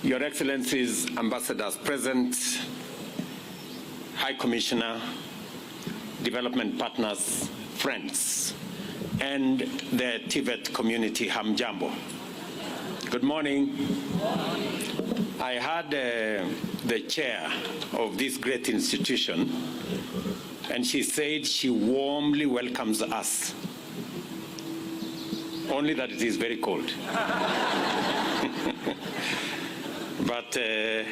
Your Excellencies, Ambassadors present, High Commissioner, development partners, friends, and the TVET community, Hamjambo. Good morning. I had the chair of this great institution, and she said she warmly welcomes us, only that it is very cold. But the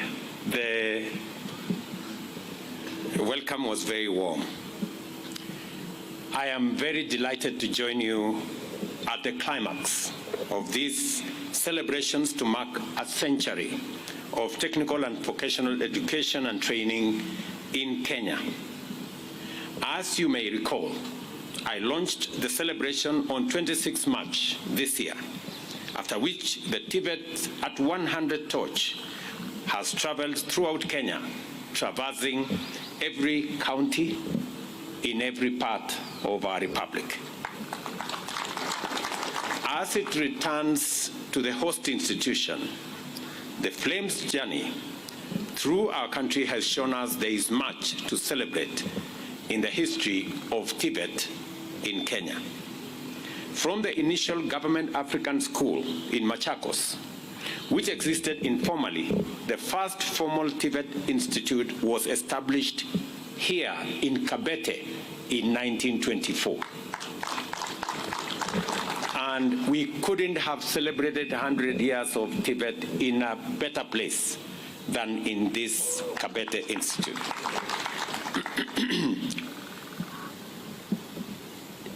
welcome was very warm. I am very delighted to join you at the climax of these celebrations to mark a century of technical and vocational education and training in Kenya. As you may recall, I launched the celebration on 26 March this year, after which the TVET at 100 torch has traveled throughout Kenya, traversing every county in every part of our republic. As it returns to the host institution, the Flames journey through our country has shown us there is much to celebrate in the history of TVET in Kenya. From the initial government African school in Machakos, which existed informally, the first formal TVET institute was established here in Kabete in 1924. And we couldn't have celebrated 100 years of TVET in a better place than in this Kabete Institute.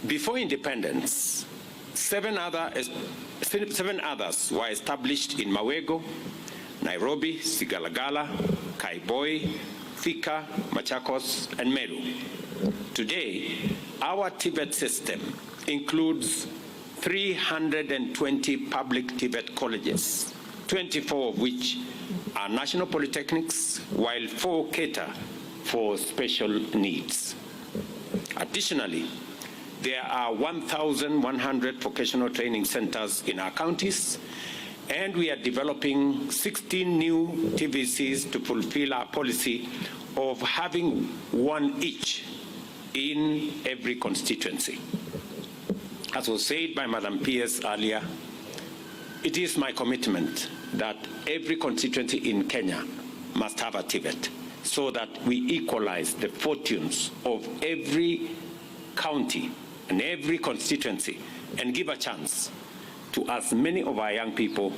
Before independence, seven others were established in Mawego, Nairobi, Sigalagala, Kaiboi, Thika, Machakos, and Meru. Today, our TVET system includes 320 public TVET colleges, 24 of which are national polytechnics, while 4 cater for special needs. Additionally, there are 1,100 vocational training centers in our counties, and we are developing 16 new TVCs to fulfill our policy of having one each in every constituency. As was said by Madam PS earlier, it is my commitment that every constituency in Kenya must have a TVET so that we equalize the fortunes of every county and every constituency and give a chance to as many of our young people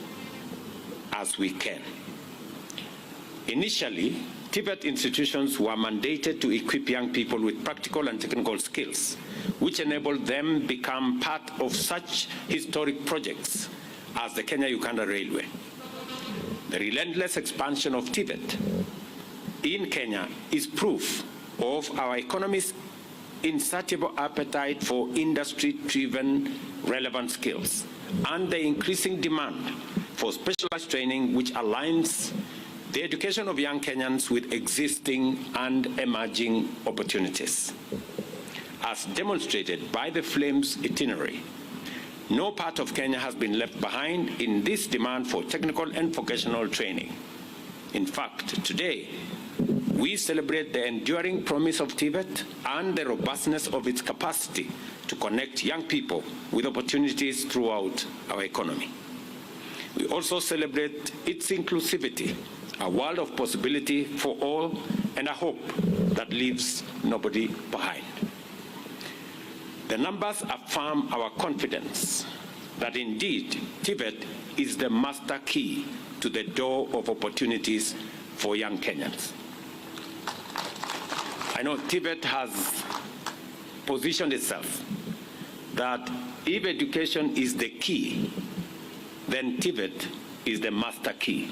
as we can. Initially, TVET institutions were mandated to equip young people with practical and technical skills, which enabled them become part of such historic projects as the Kenya-Uganda Railway. The relentless expansion of TVET in Kenya is proof of our economy's insatiable appetite for industry-driven relevant skills and the increasing demand for specialized training which aligns the education of young Kenyans with existing and emerging opportunities. As demonstrated by the Flames itinerary, no part of Kenya has been left behind in this demand for technical and vocational training. In fact, today, we celebrate the enduring promise of TVET and the robustness of its capacity to connect young people with opportunities throughout our economy. We also celebrate its inclusivity, a world of possibility for all, and a hope that leaves nobody behind. The numbers affirm our confidence that indeed TVET is the master key to the door of opportunities for young Kenyans. I know TVET has positioned itself that if education is the key, then TVET is the master key.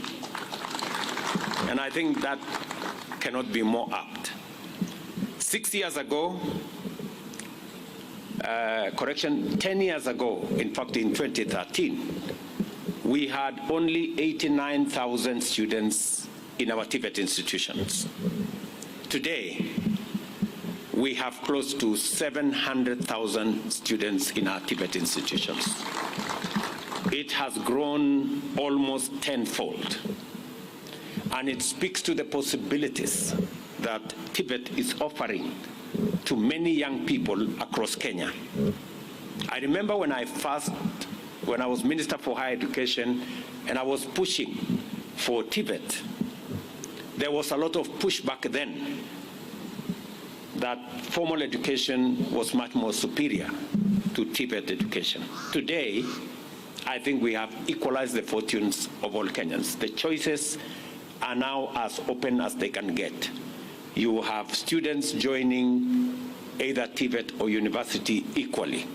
And I think that cannot be more apt. 6 years ago, 10 years ago, in fact in 2013, we had only 89,000 students in our TVET institutions. Today, we have close to 700,000 students in our TVET institutions. It has grown almost tenfold, and it speaks to the possibilities that TVET is offering to many young people across Kenya. I remember when I was Minister for Higher Education and I was pushing for TVET, there was a lot of pushback then that formal education was much more superior to TVET education. Today, I think we have equalized the fortunes of all Kenyans. The choices are now as open as they can get. You have students joining either TVET or university equally,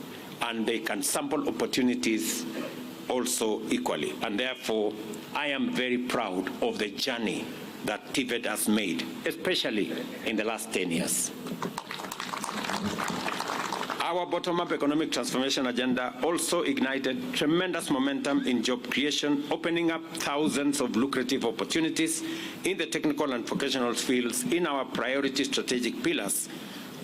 and they can sample opportunities also equally. And therefore, I am very proud of the journey that TVET has made, especially in the last 10 years. Our bottom-up economic transformation agenda also ignited tremendous momentum in job creation, opening up thousands of lucrative opportunities in the technical and vocational fields in our priority strategic pillars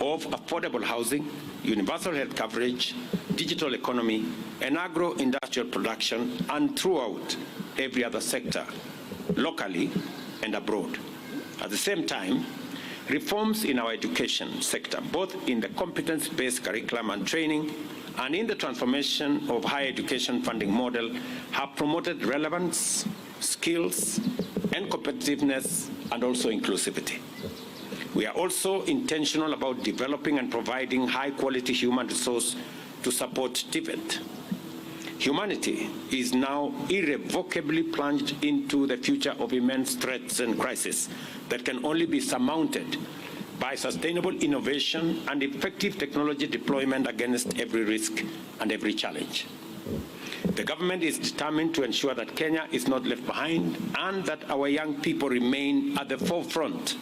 of affordable housing, universal health coverage, digital economy, and agro-industrial production, and throughout every other sector, locally and abroad. At the same time, reforms in our education sector, both in the competence-based curriculum and training and in the transformation of higher education funding model, have promoted relevance, skills, and competitiveness, and also inclusivity. We are also intentional about developing and providing high-quality human resource to support TVET. Humanity is now irrevocably plunged into the future of immense threats and crises that can only be surmounted by sustainable innovation and effective technology deployment against every risk and every challenge. The government is determined to ensure that Kenya is not left behind and that our young people remain at the forefront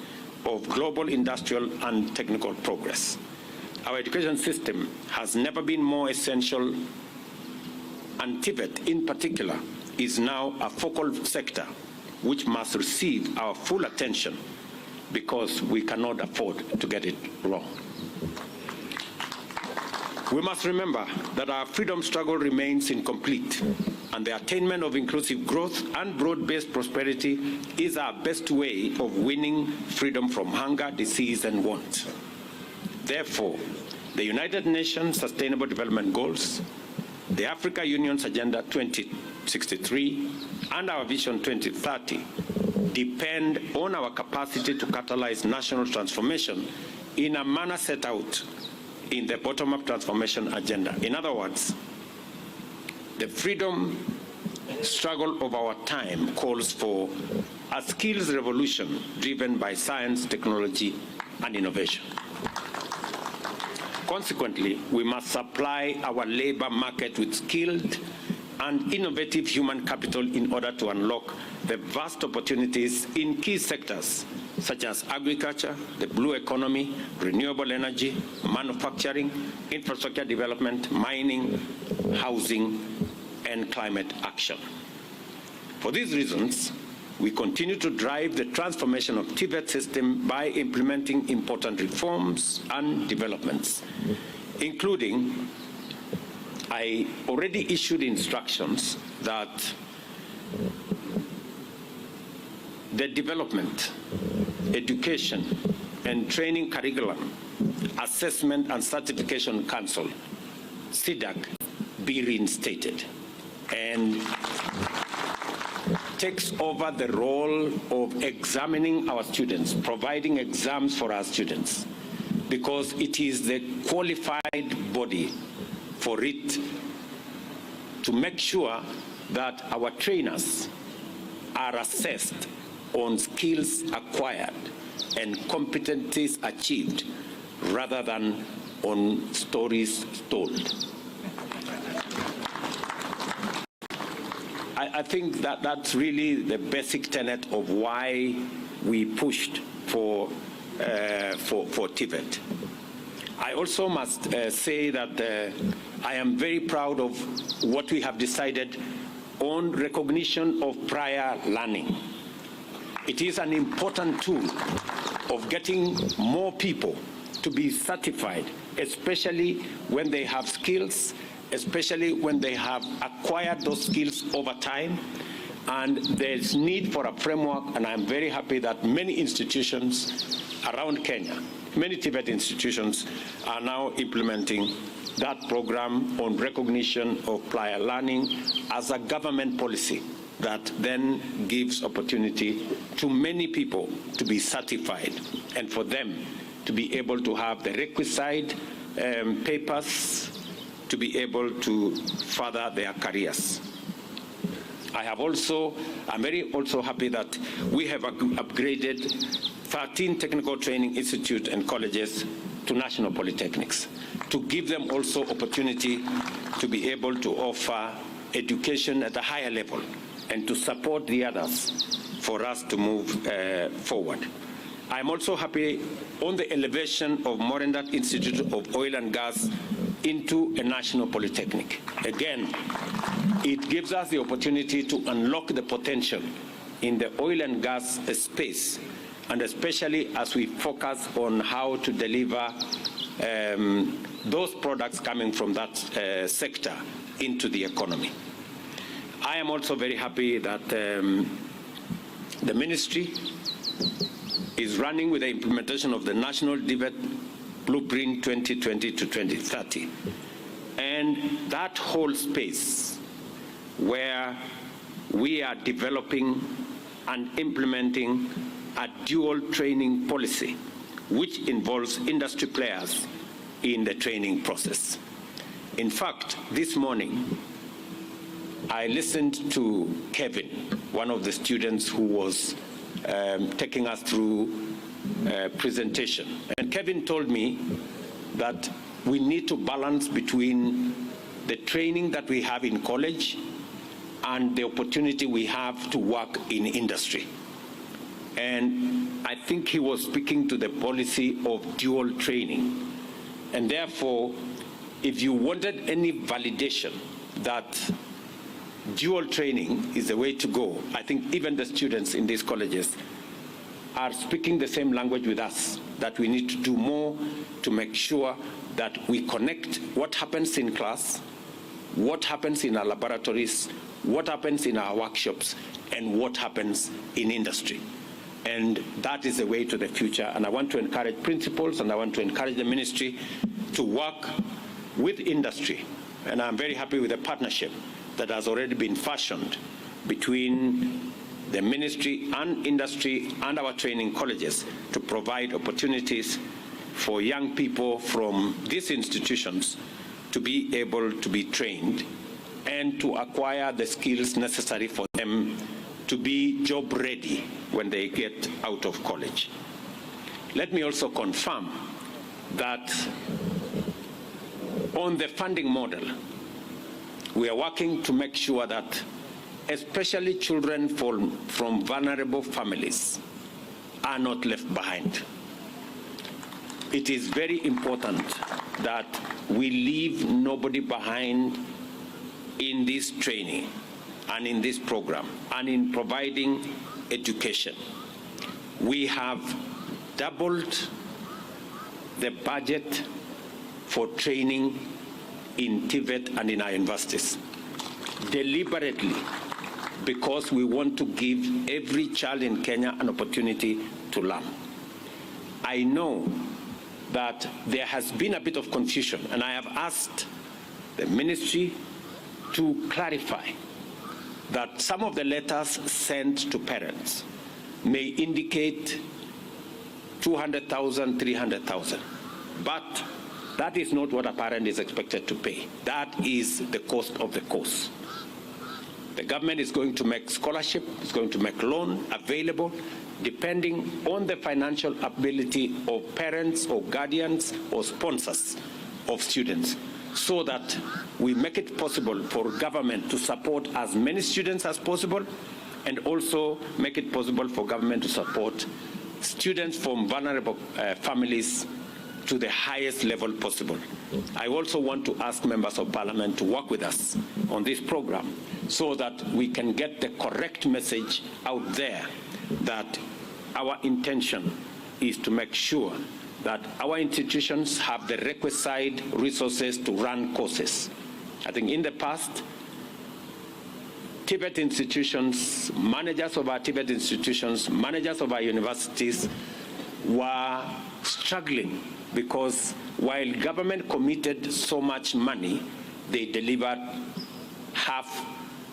of global industrial and technical progress. Our education system has never been more essential, and TVET in particular is now a focal sector which must receive our full attention because we cannot afford to get it wrong. We must remember that our freedom struggle remains incomplete, and the attainment of inclusive growth and broad-based prosperity is our best way of winning freedom from hunger, disease, and want. Therefore, the United Nations Sustainable Development Goals, the Africa Union's Agenda 2063, and our Vision 2030 depend on our capacity to catalyze national transformation in a manner set out in the bottom-up transformation agenda. In other words, the freedom struggle of our time calls for a skills revolution driven by science, technology, and innovation. Consequently, we must supply our labor market with skilled and innovative human capital in order to unlock the vast opportunities in key sectors such as agriculture, the blue economy, renewable energy, manufacturing, infrastructure development, mining, housing, and climate action. For these reasons, we continue to drive the transformation of TVET system by implementing important reforms and developments, including I already issued instructions that the Development, Education, and Training Curriculum Assessment and Certification Council, CDAC, be reinstated and takes over the role of examining our students, providing exams for our students, because it is the qualified body for it to make sure that our trainers are assessed on skills acquired and competencies achieved rather than on stories told. I think that that's really the basic tenet of why we pushed for TVET. I also must say that I am very proud of what we have decided on recognition of prior learning. It is an important tool of getting more people to be certified, especially when they have skills, especially when they have acquired those skills over time. And there's need for a framework, and I'm very happy that many institutions around Kenya, many TVET institutions are now implementing that program on recognition of prior learning as a government policy that then gives opportunity to many people to be certified and for them to be able to have the requisite papers to be able to further their careers. I'm very happy that we have upgraded 13 technical training institutes and colleges to national polytechnics to give them also opportunity to be able to offer education at a higher level and to support the others for us to move forward. I'm also happy on the elevation of Morendat Institute of Oil and Gas into a national polytechnic. Again, it gives us the opportunity to unlock the potential in the oil and gas space, and especially as we focus on how to deliver those products coming from that sector into the economy. I am also very happy that the ministry is running with the implementation of the National TVET Blueprint 2020 to 2030. And that whole space where we are developing and implementing a dual training policy, which involves industry players in the training process. In fact, this morning, I listened to Kevin, one of the students who was taking us through presentation. And Kevin told me that we need to balance between the training that we have in college and the opportunity we have to work in industry. And I think he was speaking to the policy of dual training. And therefore, if you wanted any validation that dual training is the way to go, I think even the students in these colleges are speaking the same language with us, that we need to do more to make sure that we connect what happens in class, what happens in our laboratories, what happens in our workshops, and what happens in industry. And that is the way to the future. And I want to encourage principals, and I want to encourage the ministry to work with industry. And I'm very happy with the partnership that has already been fashioned between the ministry and industry and our training colleges to provide opportunities for young people from these institutions to be able to be trained and to acquire the skills necessary for them to be job ready when they get out of college. Let me also confirm that on the funding model, we are working to make sure that especially children from vulnerable families are not left behind. It is very important that we leave nobody behind in this training and in this program and in providing education. We have doubled the budget for training in TVET and in our universities, deliberately, because we want to give every child in Kenya an opportunity to learn. I know that there has been a bit of confusion, and I have asked the ministry to clarify that some of the letters sent to parents may indicate 200,000, 300,000, but that is not what a parent is expected to pay. That is the cost of the course. The government is going to make scholarship, is going to make loan available depending on the financial ability of parents or guardians or sponsors of students, so that we make it possible for government to support as many students as possible, and also make it possible for government to support students from vulnerable families to the highest level possible. I also want to ask members of parliament to work with us on this program so that we can get the correct message out there that our intention is to make sure that our institutions have the requisite resources to run courses. I think in the past, TVET institutions, managers of our TVET institutions, managers of our universities were struggling because while government committed so much money, they delivered half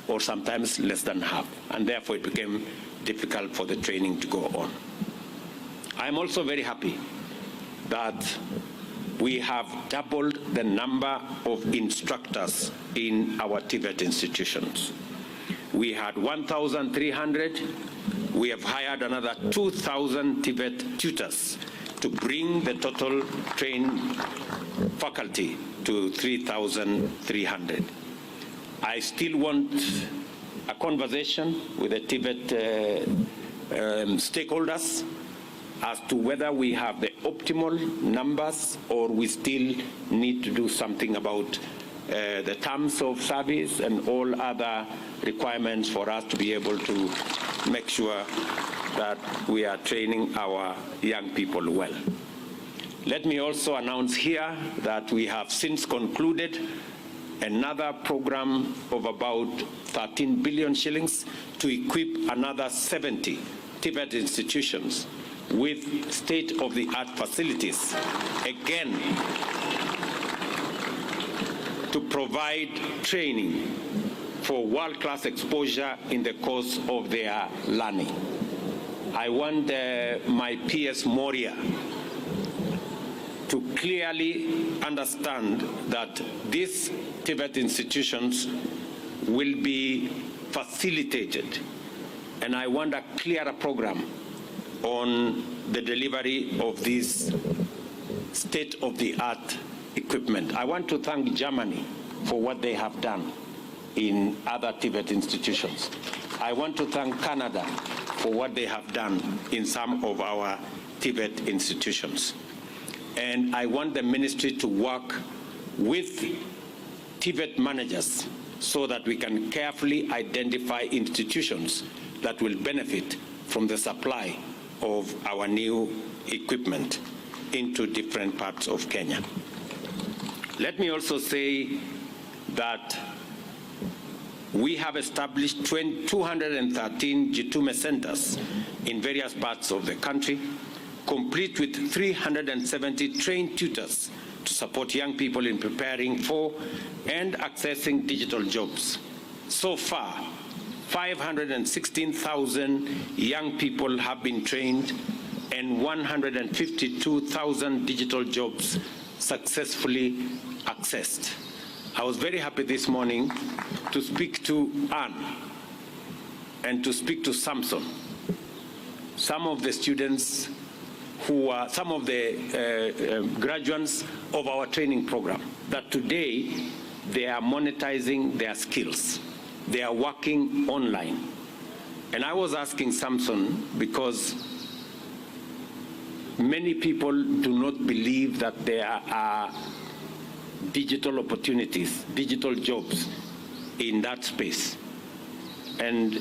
or sometimes less than half, and therefore it became difficult for the training to go on. I'm also very happy that we have doubled the number of instructors in our TVET institutions. We had 1,300. We have hired another 2,000 TVET tutors to bring the total trained faculty to 3,300. I still want a conversation with the TVET stakeholders as to whether we have the optimal numbers or we still need to do something about the terms of service and all other requirements for us to be able to make sure that we are training our young people well. Let me also announce here that we have since concluded another program of about 13 billion shillings to equip another 70 TVET institutions with state-of-the-art facilities, again, to provide training for world-class exposure in the course of their learning. I want my PS Moria to clearly understand that these TVET institutions will be facilitated, and I want a clearer program on the delivery of this state-of-the-art equipment. I want to thank Germany for what they have done in other TVET institutions. I want to thank Canada for what they have done in some of our TVET institutions. And I want the ministry to work with TVET managers so that we can carefully identify institutions that will benefit from the supply of our new equipment into different parts of Kenya. Let me also say that we have established 213 Jitume centers in various parts of the country, complete with 370 trained tutors to support young people in preparing for and accessing digital jobs. So far, 516,000 young people have been trained and 152,000 digital jobs successfully accessed. I was very happy this morning to speak to Anne and to speak to Samson, some of the students who are some of the graduates of our training program, that today they are monetizing their skills. They are working online. And I was asking Samson because many people do not believe that there are digital opportunities, digital jobs in that space. And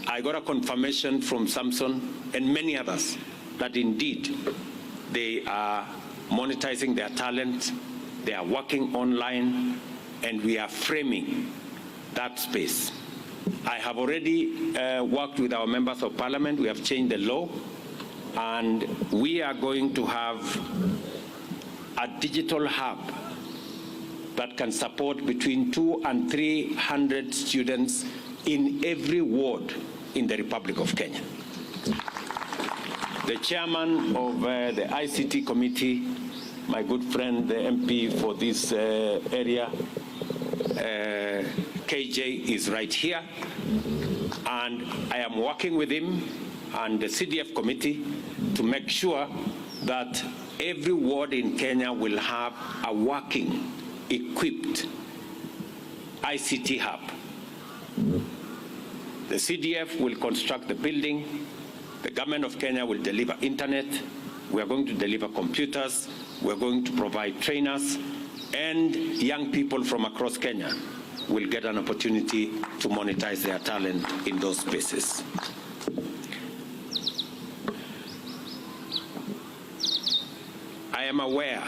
I got a confirmation from Samson and many others that indeed they are monetizing their talent, they are working online, and we are framing that space. I have already worked with our members of parliament. We have changed the law, and we are going to have a digital hub that can support between 200 and 300 students in every ward in the Republic of Kenya. The chairman of the ICT committee, my good friend, the MP for this area, KJ, is right here, and I am working with him and the CDF committee to make sure that every ward in Kenya will have a working, equipped ICT hub. The CDF will construct the building, the government of Kenya will deliver internet, we are going to deliver computers, we are going to provide trainers, and young people from across Kenya will get an opportunity to monetize their talent in those spaces. I am aware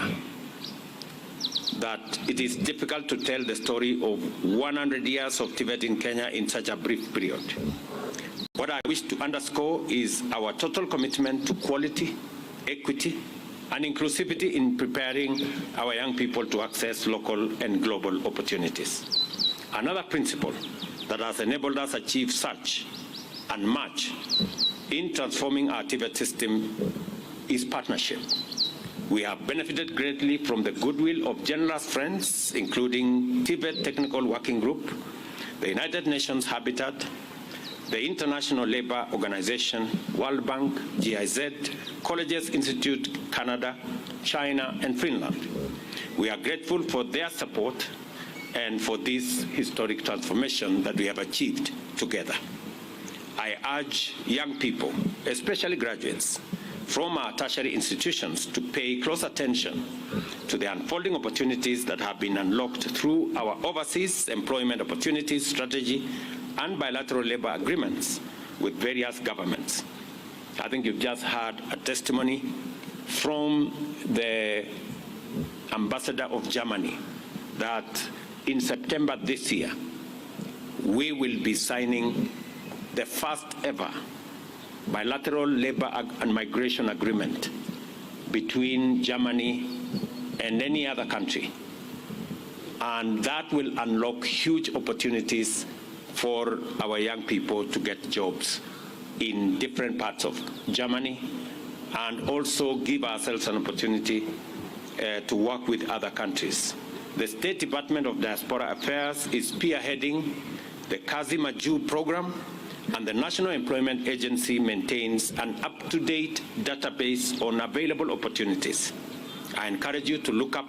that it is difficult to tell the story of 100 years of TVET in Kenya in such a brief period. What I wish to underscore is our total commitment to quality, equity, and inclusivity in preparing our young people to access local and global opportunities. Another principle that has enabled us achieve such and much in transforming our TVET system is partnership. We have benefited greatly from the goodwill of generous friends, including TVET Technical Working Group, the United Nations Habitat, the International Labour Organization, World Bank, GIZ, Colleges Institute Canada, China, and Finland. We are grateful for their support and for this historic transformation that we have achieved together. I urge young people, especially graduates, from our tertiary institutions to pay close attention to the unfolding opportunities that have been unlocked through our overseas employment opportunities strategy and bilateral labor agreements with various governments. I think you've just heard a testimony from the ambassador of Germany that in September this year, we will be signing the first ever bilateral labor and migration agreement between Germany and any other country. And that will unlock huge opportunities for our young people to get jobs in different parts of Germany, and also give ourselves an opportunity to work with other countries. The State Department of Diaspora Affairs is spearheading the Kazi Maju program, and the National Employment Agency maintains an up-to-date database on available opportunities. I encourage you to look up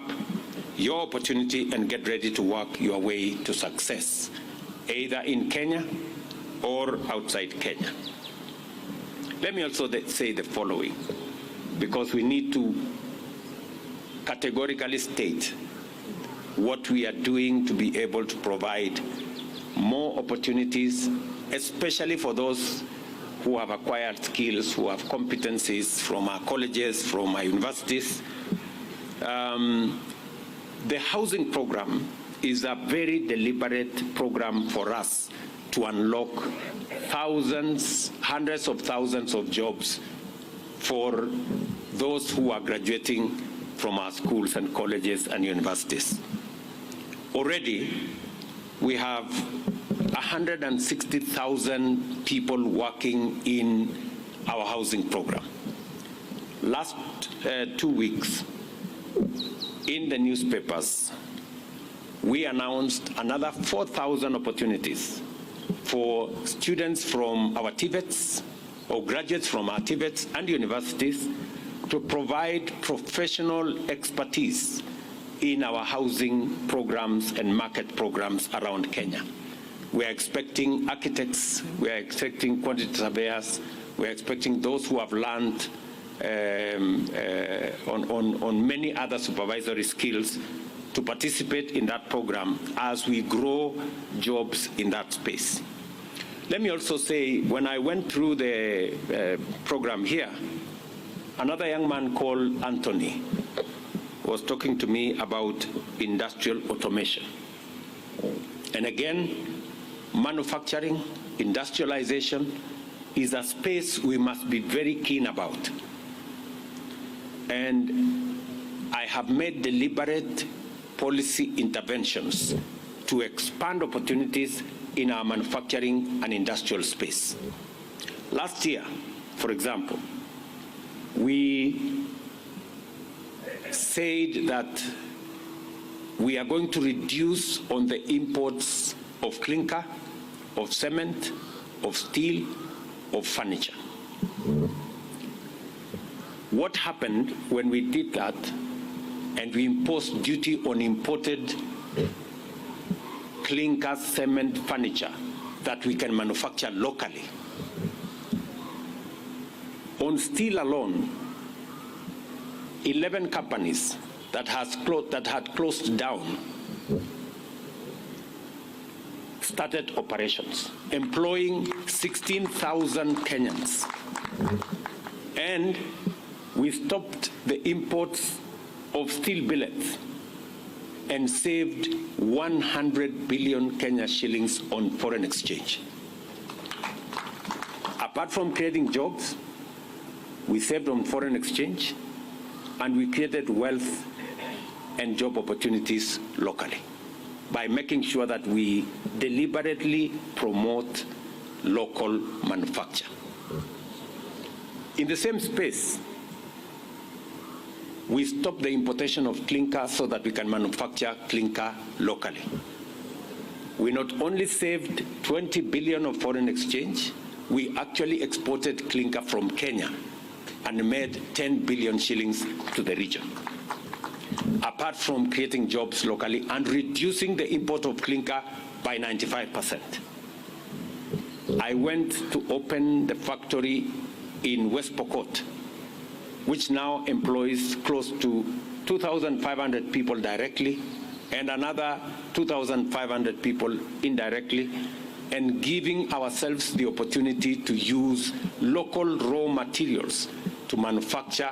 your opportunity and get ready to work your way to success, either in Kenya or outside Kenya. Let me also say the following, because we need to categorically state what we are doing to be able to provide more opportunities, especially for those who have acquired skills, who have competencies from our colleges, from our universities. The housing program is a very deliberate program for us to unlock thousands, hundreds of thousands of jobs for those who are graduating from our schools and colleges and universities. Already, we have 160,000 people working in our housing program. Last 2 weeks, in the newspapers, we announced another 4,000 opportunities for students from our TVETs or graduates from our TVETs and universities to provide professional expertise in our housing programs and market programs around Kenya. We are expecting architects, we are expecting quantity surveyors, we are expecting those who have learned on many other supervisory skills to participate in that program as we grow jobs in that space. Let me also say, when I went through the program here, another young man called Anthony was talking to me about industrial automation. And again, manufacturing, industrialization is a space we must be very keen about. And I have made deliberate policy interventions to expand opportunities in our manufacturing and industrial space. Last year, for example, we said that we are going to reduce on the imports of clinker, of cement, of steel, of furniture. What happened when we did that and we imposed duty on imported clinker, cement, furniture that we can manufacture locally? On steel alone, 11 companies that had closed down started operations, employing 16,000 Kenyans. And we stopped the imports of steel billets and saved 100 billion Kenya shillings on foreign exchange. Apart from creating jobs, we saved on foreign exchange, and we created wealth and job opportunities locally by making sure that we deliberately promote local manufacture. In the same space, we stopped the importation of clinker so that we can manufacture clinker locally. We not only saved 20 billion of foreign exchange, we actually exported clinker from Kenya and made 10 billion shillings to the region. Apart from creating jobs locally and reducing the import of clinker by 95%. I went to open the factory in West Pokot, which now employs close to 2,500 people directly and another 2,500 people indirectly, and giving ourselves the opportunity to use local raw materials to manufacture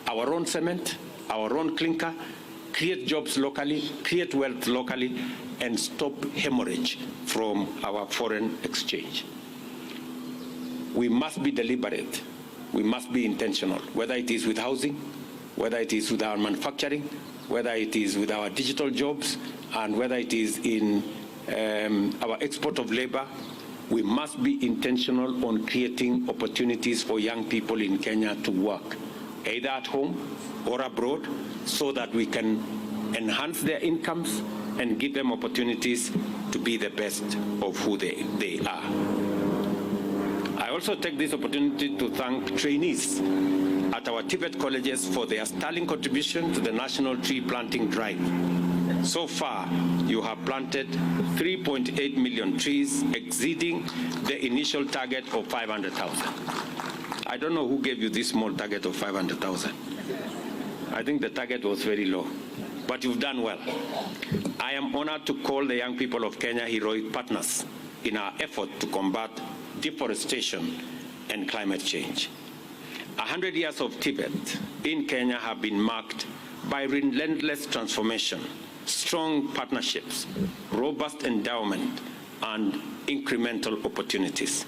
our own cement, our own clinker, create jobs locally, create wealth locally, and stop hemorrhage from our foreign exchange. We must be deliberate. We must be intentional, whether it is with housing, whether it is with our manufacturing, whether it is with our digital jobs, and whether it is in our export of labor. We must be intentional on creating opportunities for young people in Kenya to work, either at home or abroad, so that we can enhance their incomes and give them opportunities to be the best of who they are. I also take this opportunity to thank trainees at our TVET colleges for their sterling contribution to the National Tree Planting Drive. So far, you have planted 3.8 million trees, exceeding the initial target of 500,000. I don't know who gave you this small target of 500,000. I think the target was very low, but you've done well. I am honored to call the young people of Kenya heroic partners in our effort to combat deforestation and climate change. 100 years of TVET in Kenya have been marked by relentless transformation, strong partnerships, robust endowment, and incremental opportunities.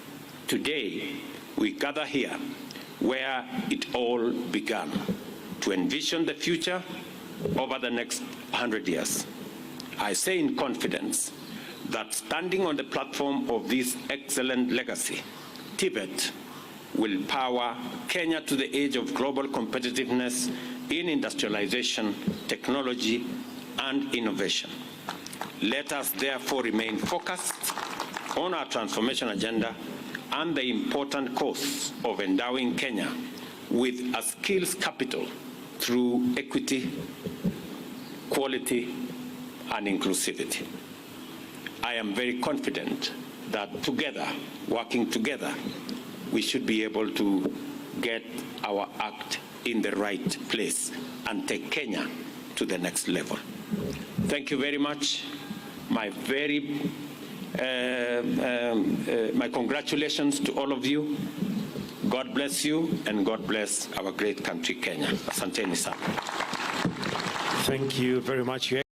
Today, we gather here where it all began, to envision the future over the next 100 years. I say in confidence that standing on the platform of this excellent legacy, TVET will power Kenya to the edge of global competitiveness in industrialization, technology, and innovation. Let us therefore remain focused on our transformation agenda and the important cause of endowing Kenya with a skills capital through equity, quality, and inclusivity. I am very confident that together, working together, we should be able to get our act in the right place and take Kenya to the next level. Thank you very much. My congratulations to all of you. God bless you, and God bless our great country, Kenya. Asanteni sana. Thank you very much.